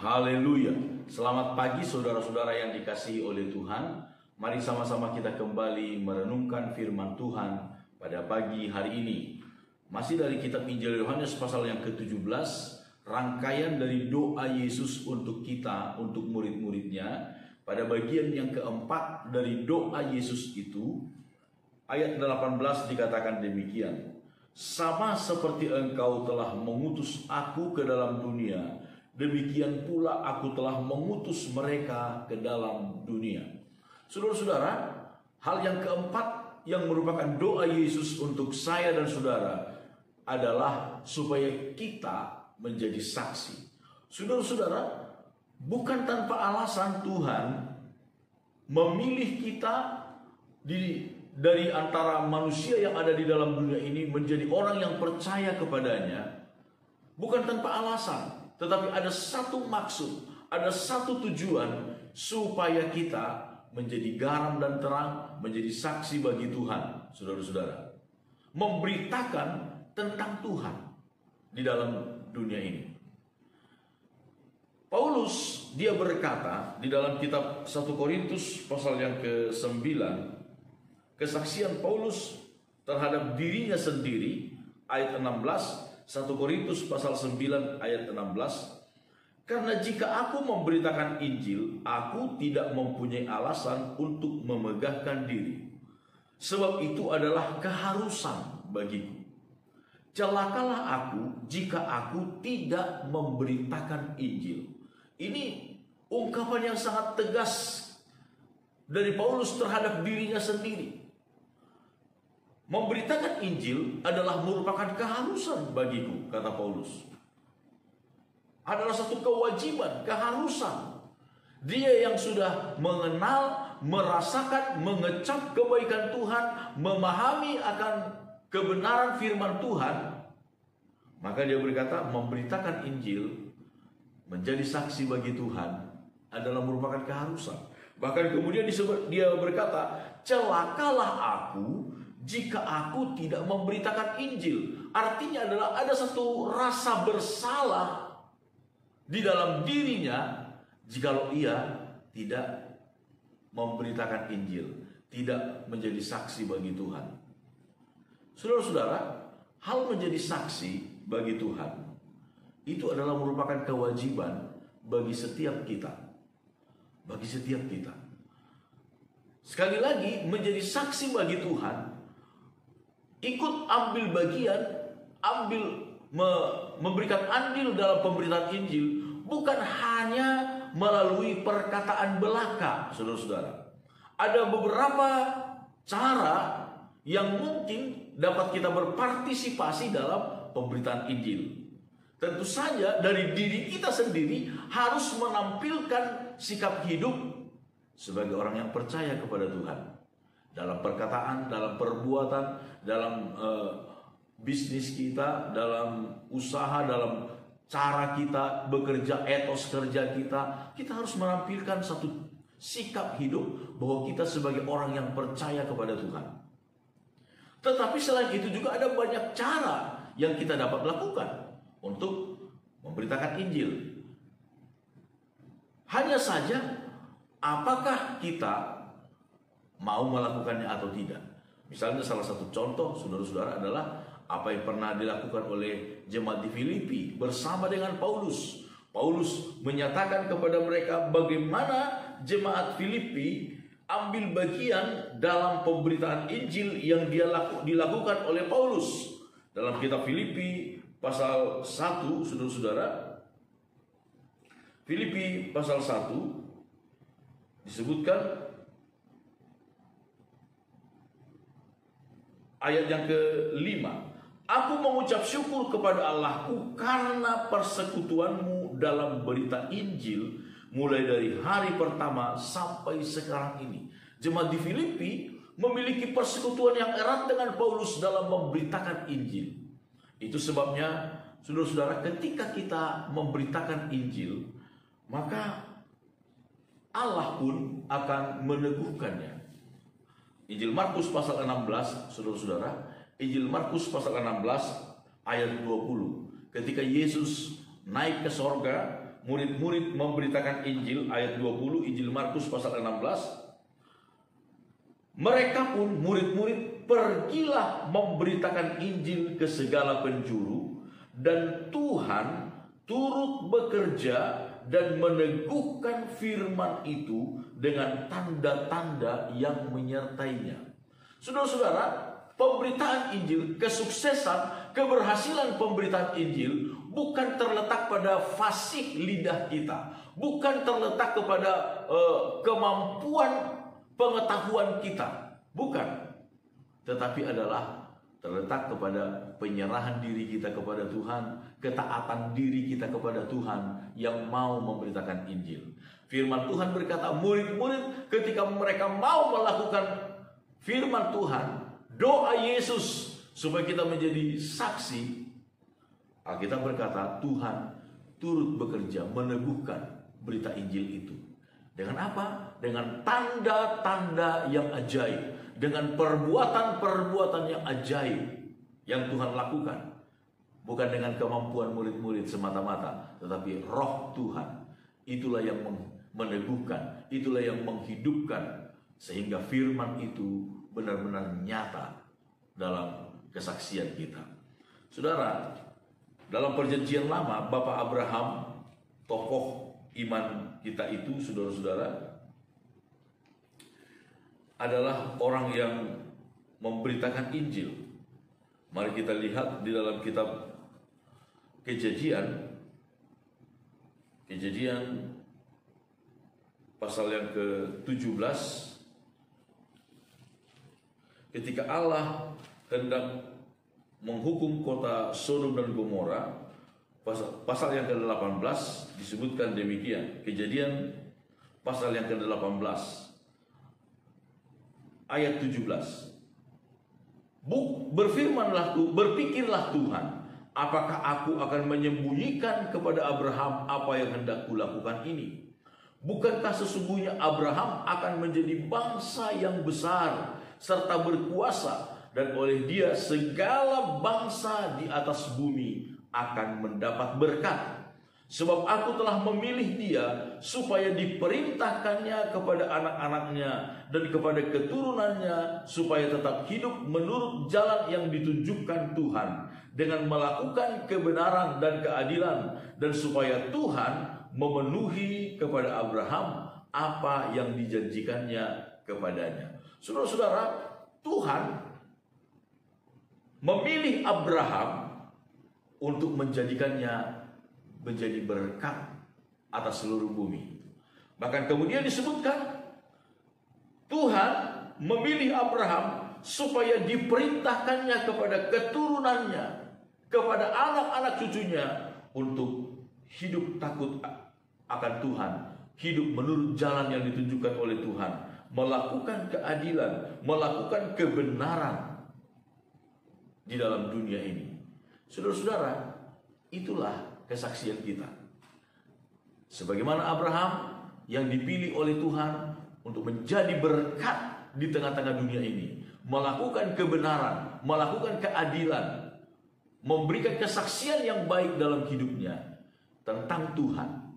Haleluya. Selamat pagi saudara-saudara yang dikasihi oleh Tuhan. Mari sama-sama kita kembali merenungkan firman Tuhan pada pagi hari ini. Masih dari kitab Injil Yohanes pasal yang ke-17, rangkaian dari doa Yesus untuk kita, untuk murid-muridnya. Pada bagian yang keempat dari doa Yesus itu, ayat 18 dikatakan demikian. Sama seperti engkau telah mengutus aku ke dalam dunia, demikian pula aku telah mengutus mereka ke dalam dunia. Saudara-saudara, hal yang keempat yang merupakan doa Yesus untuk saya dan saudara adalah supaya kita menjadi saksi. Saudara-saudara, bukan tanpa alasan Tuhan memilih kita dari antara manusia yang ada di dalam dunia ini menjadi orang yang percaya kepadanya. Bukan tanpa alasan, tetapi ada satu maksud, ada satu tujuan, supaya kita menjadi garam dan terang, menjadi saksi bagi Tuhan. Saudara-saudara, memberitakan tentang Tuhan di dalam dunia ini. Paulus dia berkata di dalam kitab 1 Korintus pasal yang ke-9, kesaksian Paulus terhadap dirinya sendiri, ayat 16, 1 Korintus pasal 9 ayat 16. Karena jika aku memberitakan Injil, aku tidak mempunyai alasan untuk memegahkan diri, sebab itu adalah keharusan bagiku. Celakalah aku jika aku tidak memberitakan Injil. Ini ungkapan yang sangat tegas dari Paulus terhadap dirinya sendiri. Memberitakan Injil adalah merupakan keharusan bagiku, kata Paulus. Adalah satu kewajiban, keharusan. Dia yang sudah mengenal, merasakan, mengecap kebaikan Tuhan, memahami akan kebenaran firman Tuhan, maka dia berkata memberitakan Injil, menjadi saksi bagi Tuhan adalah merupakan keharusan. Bahkan kemudian dia berkata, celakalah aku jika aku tidak memberitakan Injil. Artinya adalah ada satu rasa bersalah di dalam dirinya jikalau ia tidak memberitakan Injil, tidak menjadi saksi bagi Tuhan. Saudara-saudara, hal menjadi saksi bagi Tuhan itu adalah merupakan kewajiban bagi setiap kita. Bagi setiap kita. Sekali lagi, menjadi saksi bagi Tuhan, ikut ambil bagian, memberikan andil dalam pemberitaan Injil, bukan hanya melalui perkataan belaka, saudara-saudara. Ada beberapa cara yang mungkin dapat kita berpartisipasi dalam pemberitaan Injil. Tentu saja dari diri kita sendiri harus menampilkan sikap hidup sebagai orang yang percaya kepada Tuhan. Dalam perkataan, dalam perbuatan, dalam bisnis kita, dalam usaha, dalam cara kita bekerja, etos kerja kita harus menampilkan satu sikap hidup bahwa kita sebagai orang yang percaya kepada Tuhan. Tetapi selain itu juga ada banyak cara yang kita dapat lakukan untuk memberitakan Injil. Hanya saja, apakah kita mau melakukannya atau tidak? Misalnya salah satu contoh, saudara-saudara, adalah apa yang pernah dilakukan oleh jemaat di Filipi bersama dengan Paulus. Paulus menyatakan kepada mereka bagaimana jemaat Filipi ambil bagian dalam pemberitaan Injil yang dilakukan oleh Paulus. Dalam kitab Filipi pasal 1, saudara-saudara, Filipi pasal 1 disebutkan ayat yang ke-5. Aku mengucap syukur kepada Allahku karena persekutuanmu dalam berita Injil mulai dari hari pertama sampai sekarang ini. Jemaat di Filipi memiliki persekutuan yang erat dengan Paulus dalam memberitakan Injil. Itu sebabnya, saudara-saudara, ketika kita memberitakan Injil, maka Allah pun akan meneguhkannya. Injil Markus pasal 16, saudara-saudara, Injil Markus pasal 16 ayat 20. Ketika Yesus naik ke sorga, murid-murid memberitakan Injil, ayat 20 Injil Markus pasal 16. Mereka pun murid-murid pergilah memberitakan Injil ke segala penjuru, dan Tuhan turut bekerja dan meneguhkan firman itu dengan tanda-tanda yang menyertainya. Saudara-saudara, pemberitaan Injil, kesuksesan, keberhasilan pemberitaan Injil bukan terletak pada fasih lidah kita, bukan terletak kepada kemampuan pengetahuan kita, bukan, tetapi adalah terletak kepada penyerahan diri kita kepada Tuhan, ketaatan diri kita kepada Tuhan yang mau memberitakan Injil. Firman Tuhan berkata, murid-murid ketika mereka mau melakukan firman Tuhan, doa Yesus supaya kita menjadi saksi, Alkitab berkata Tuhan turut bekerja meneguhkan berita Injil itu. Dengan apa? Dengan tanda-tanda yang ajaib, dengan perbuatan-perbuatan yang ajaib yang Tuhan lakukan. Bukan dengan kemampuan murid-murid semata-mata, tetapi roh Tuhan. Itulah yang meneguhkan, itulah yang menghidupkan, sehingga firman itu benar-benar nyata dalam kesaksian kita. Saudara, dalam perjanjian lama, Bapak Abraham, tokoh iman kita itu, saudara-saudara, adalah orang yang memberitakan Injil. Mari kita lihat di dalam kitab Kejadian pasal yang ke-17, ketika Allah hendak menghukum kota Sodom dan Gomora, pasal yang ke-18 disebutkan demikian. Kejadian pasal yang ke-18 ayat 17. Berpikirlah Tuhan, apakah aku akan menyembunyikan kepada Abraham apa yang hendak kulakukan ini? Bukankah sesungguhnya Abraham akan menjadi bangsa yang besar serta berkuasa, dan oleh dia segala bangsa di atas bumi akan mendapat berkat. Sebab aku telah memilih dia supaya diperintahkannya kepada anak-anaknya dan kepada keturunannya, supaya tetap hidup menurut jalan yang ditunjukkan Tuhan dengan melakukan kebenaran dan keadilan, dan supaya Tuhan memenuhi kepada Abraham apa yang dijanjikannya kepadanya. Saudara-saudara, Tuhan memilih Abraham untuk menjadikannya menjadi berkat atas seluruh bumi. Bahkan kemudian disebutkan Tuhan memilih Abraham supaya diperintahkannya kepada keturunannya, kepada anak-anak cucunya, untuk hidup takut akan Tuhan, hidup menurut jalan yang ditunjukkan oleh Tuhan, melakukan keadilan, melakukan kebenaran di dalam dunia ini. Saudara-saudara, itulah kesaksian kita. Sebagaimana Abraham yang dipilih oleh Tuhan untuk menjadi berkat di tengah-tengah dunia ini, melakukan kebenaran, melakukan keadilan, memberikan kesaksian yang baik dalam hidupnya tentang Tuhan.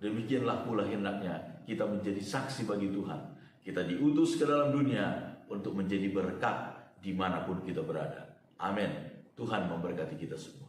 Demikianlah pula hendaknya kita menjadi saksi bagi Tuhan. Kita diutus ke dalam dunia untuk menjadi berkat dimanapun kita berada. Amin. Tuhan memberkati kita semua.